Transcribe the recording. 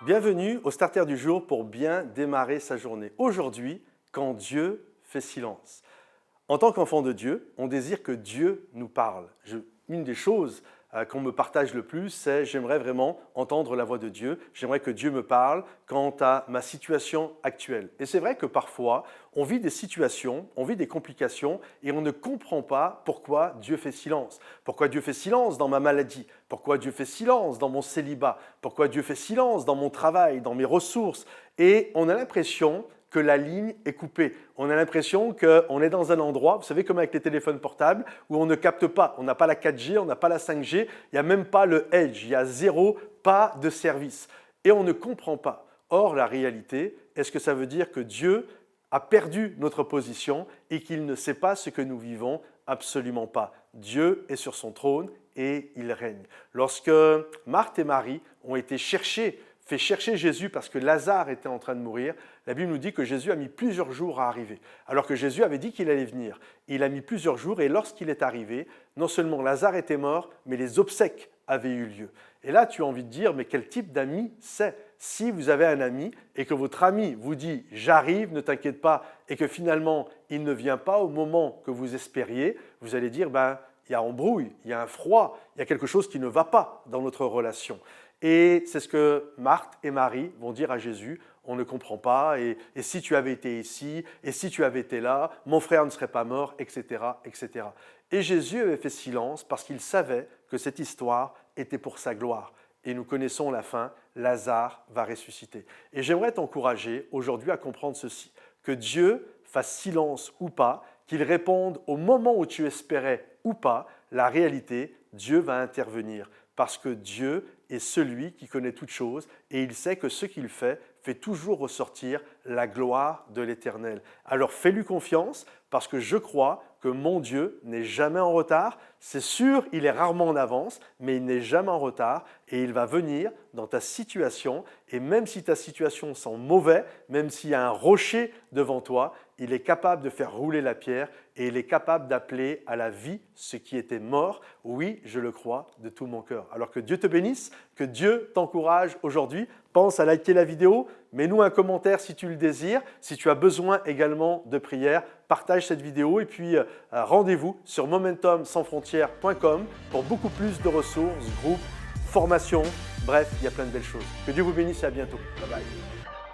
Bienvenue au Starter du jour pour bien démarrer sa journée. Aujourd'hui, quand Dieu fait silence. En tant qu'enfant de Dieu, on désire que Dieu nous parle. Une des choses qu'on me partage le plus, c'est j'aimerais vraiment entendre la voix de Dieu, j'aimerais que Dieu me parle quant à ma situation actuelle. Et c'est vrai que parfois, on vit des situations, on vit des complications et on ne comprend pas pourquoi Dieu fait silence. Pourquoi Dieu fait silence dans ma maladie? Pourquoi Dieu fait silence dans mon célibat? Pourquoi Dieu fait silence dans mon travail, dans mes ressources? Et on a l'impression que la ligne est coupée. On a l'impression qu'on est dans un endroit, vous savez, comme avec les téléphones portables, où on ne capte pas. On n'a pas la 4G, on n'a pas la 5G, il n'y a même pas le Edge, il y a zéro, pas de service. Et on ne comprend pas. Or, la réalité, est-ce que ça veut dire que Dieu a perdu notre position et qu'il ne sait pas ce que nous vivons? Absolument pas. Dieu est sur son trône et il règne. Lorsque Marthe et Marie ont été fait chercher Jésus parce que Lazare était en train de mourir, la Bible nous dit que Jésus a mis plusieurs jours à arriver, alors que Jésus avait dit qu'il allait venir. Il a mis plusieurs jours et lorsqu'il est arrivé, non seulement Lazare était mort, mais les obsèques avaient eu lieu. Et là, tu as envie de dire, mais quel type d'ami c'est? Si vous avez un ami et que votre ami vous dit « j'arrive, ne t'inquiète pas » et que finalement, il ne vient pas au moment que vous espériez, vous allez dire « il y a embrouille, il y a un froid, il y a quelque chose qui ne va pas dans notre relation ». Et c'est ce que Marthe et Marie vont dire à Jésus, on ne comprend pas, et si tu avais été ici, et si tu avais été là, mon frère ne serait pas mort, etc., etc. Et Jésus avait fait silence parce qu'il savait que cette histoire était pour sa gloire. Et nous connaissons la fin, Lazare va ressusciter. Et j'aimerais t'encourager aujourd'hui à comprendre ceci, que Dieu fasse silence ou pas, qu'il réponde au moment où tu espérais ou pas, la réalité, Dieu va intervenir. Parce que Dieu est celui qui connaît toutes choses et il sait que ce qu'il fait toujours ressortir la gloire de l'Éternel. Alors fais-lui confiance parce que je crois que mon Dieu n'est jamais en retard. C'est sûr, il est rarement en avance, mais il n'est jamais en retard et il va venir dans ta situation. Et même si ta situation sent mauvais, même s'il y a un rocher devant toi, il est capable de faire rouler la pierre et il est capable d'appeler à la vie ce qui était mort. Oui, je le crois de tout mon cœur. Alors que Dieu te bénisse, que Dieu t'encourage aujourd'hui. Pense à liker la vidéo, mets-nous un commentaire si tu le désires. Si tu as besoin également de prière, partage cette vidéo et puis rendez-vous sur momentumsansfrontières.com pour beaucoup plus de ressources, groupes, formations, bref, il y a plein de belles choses. Que Dieu vous bénisse et à bientôt. Bye bye.